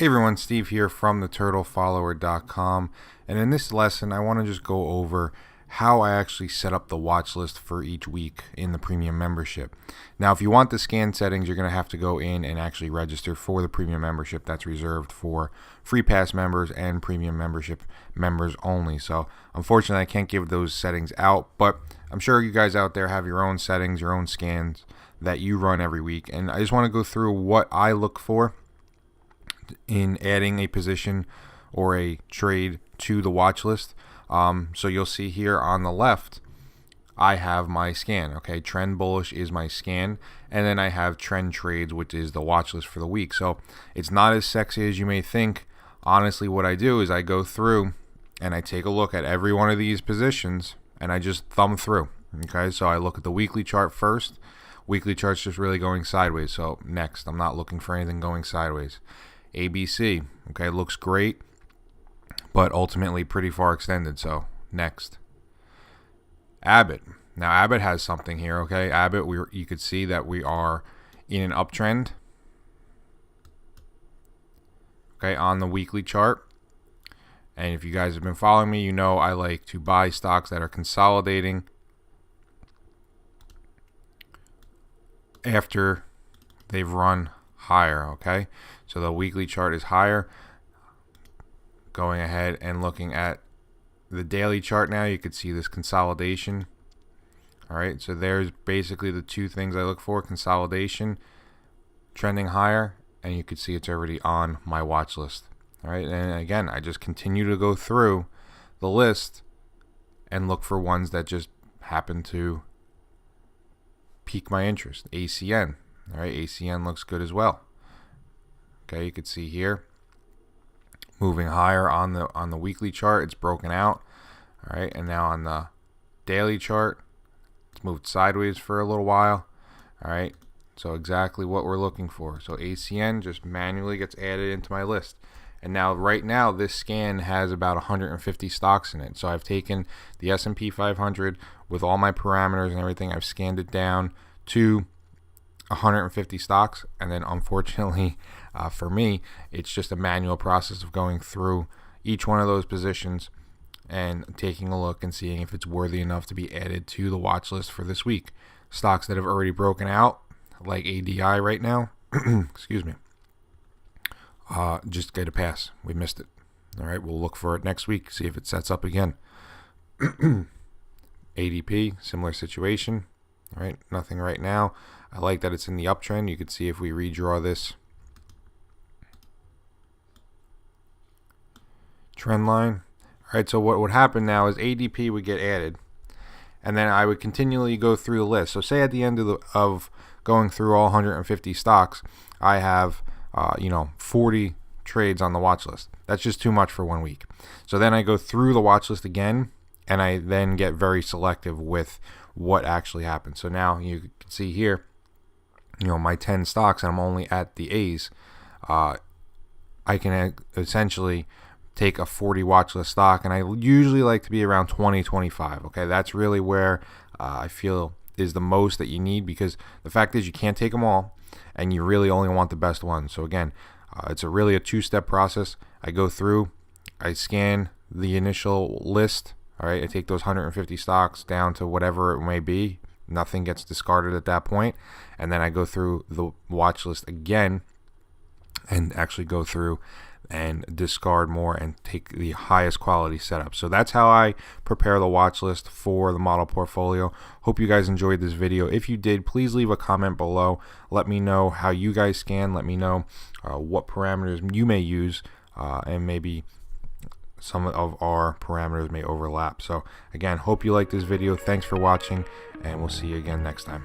Hey everyone, Steve here from theturtlefollower.com, and in this lesson I want to just go over how I actually set up the watch list for each week in the premium membership. Now if you want the scan settings, you're going to have to go in and actually register for the premium membership. That's reserved for free pass members and premium membership members only. So unfortunately I can't give those settings out, but I'm sure you guys out there have your own settings, your own scans that you run every week, and I just want to go through what I look for in adding a position or a trade to the watch list. So you'll see here on the left I have my scan. Okay, trend bullish is my scan, and then I have trend trades, which is the watch list for the week. So it's not as sexy as you may think. Honestly, what I do is I go through and I take a look at every one of these positions and I just thumb through. Okay, so I look at the weekly chart first. Weekly chart's just really going sideways, so next. I'm not looking for anything going sideways. ABC, okay, looks great, but ultimately pretty far extended, so next. Abbott. Now Abbott has something here, okay? Abbott, you could see that we are in an uptrend, okay, on the weekly chart. And if you guys have been following me, you know I like to buy stocks that are consolidating after they've run higher. Okay, so the weekly chart is higher. Going ahead and looking at the daily chart now, you could see this consolidation. All right, so there's basically the two things I look for: consolidation, trending higher, and you could see it's already on my watch list. All right, and again, I just continue to go through the list and look for ones that just happen to pique my interest. ACN. All right, ACN looks good as well. Okay, you can see here moving higher on the weekly chart. It's broken out. All right, and now on the daily chart, it's moved sideways for a little while. All right, so exactly what we're looking for. So ACN just manually gets added into my list. And now right now this scan has about 150 stocks in it. So I've taken the S&P 500 with all my parameters and everything. I've scanned it down to 150 stocks, and then unfortunately for me, it's just a manual process of going through each one of those positions and taking a look and seeing if it's worthy enough to be added to the watch list for this week. Stocks that have already broken out, like ADI right now, excuse me, just get a pass. We missed it. All right, we'll look for it next week, see if it sets up again. ADP, similar situation. All right, nothing right now. I like that it's in the uptrend. You can see if we redraw this trend line. All right, so what would happen now is ADP would get added, and then I would continually go through the list. So say at the end of going through all 150 stocks, I have 40 trades on the watch list. That's just too much for 1 week. So then I go through the watch list again, and I then get very selective with what actually happens. So now you can see here, my 10 stocks, and I'm only at the A's. I can essentially take a 40 watch list stock, and I usually like to be around 20, 25. Okay, that's really where I feel is the most that you need, because the fact is you can't take them all, and you really only want the best ones. So again, it's really a two-step process. I go through, I scan the initial list. All right, I take those 150 stocks down to whatever it may be. Nothing gets discarded at that point. And then I go through the watch list again and actually go through and discard more and take the highest quality setup. So that's how I prepare the watch list for the model portfolio. Hope you guys enjoyed this video. If you did, please leave a comment below. Let me know how you guys scan. Let me know what parameters you may use, and maybe some of our parameters may overlap. So again, hope you liked this video. Thanks for watching, and we'll see you again next time.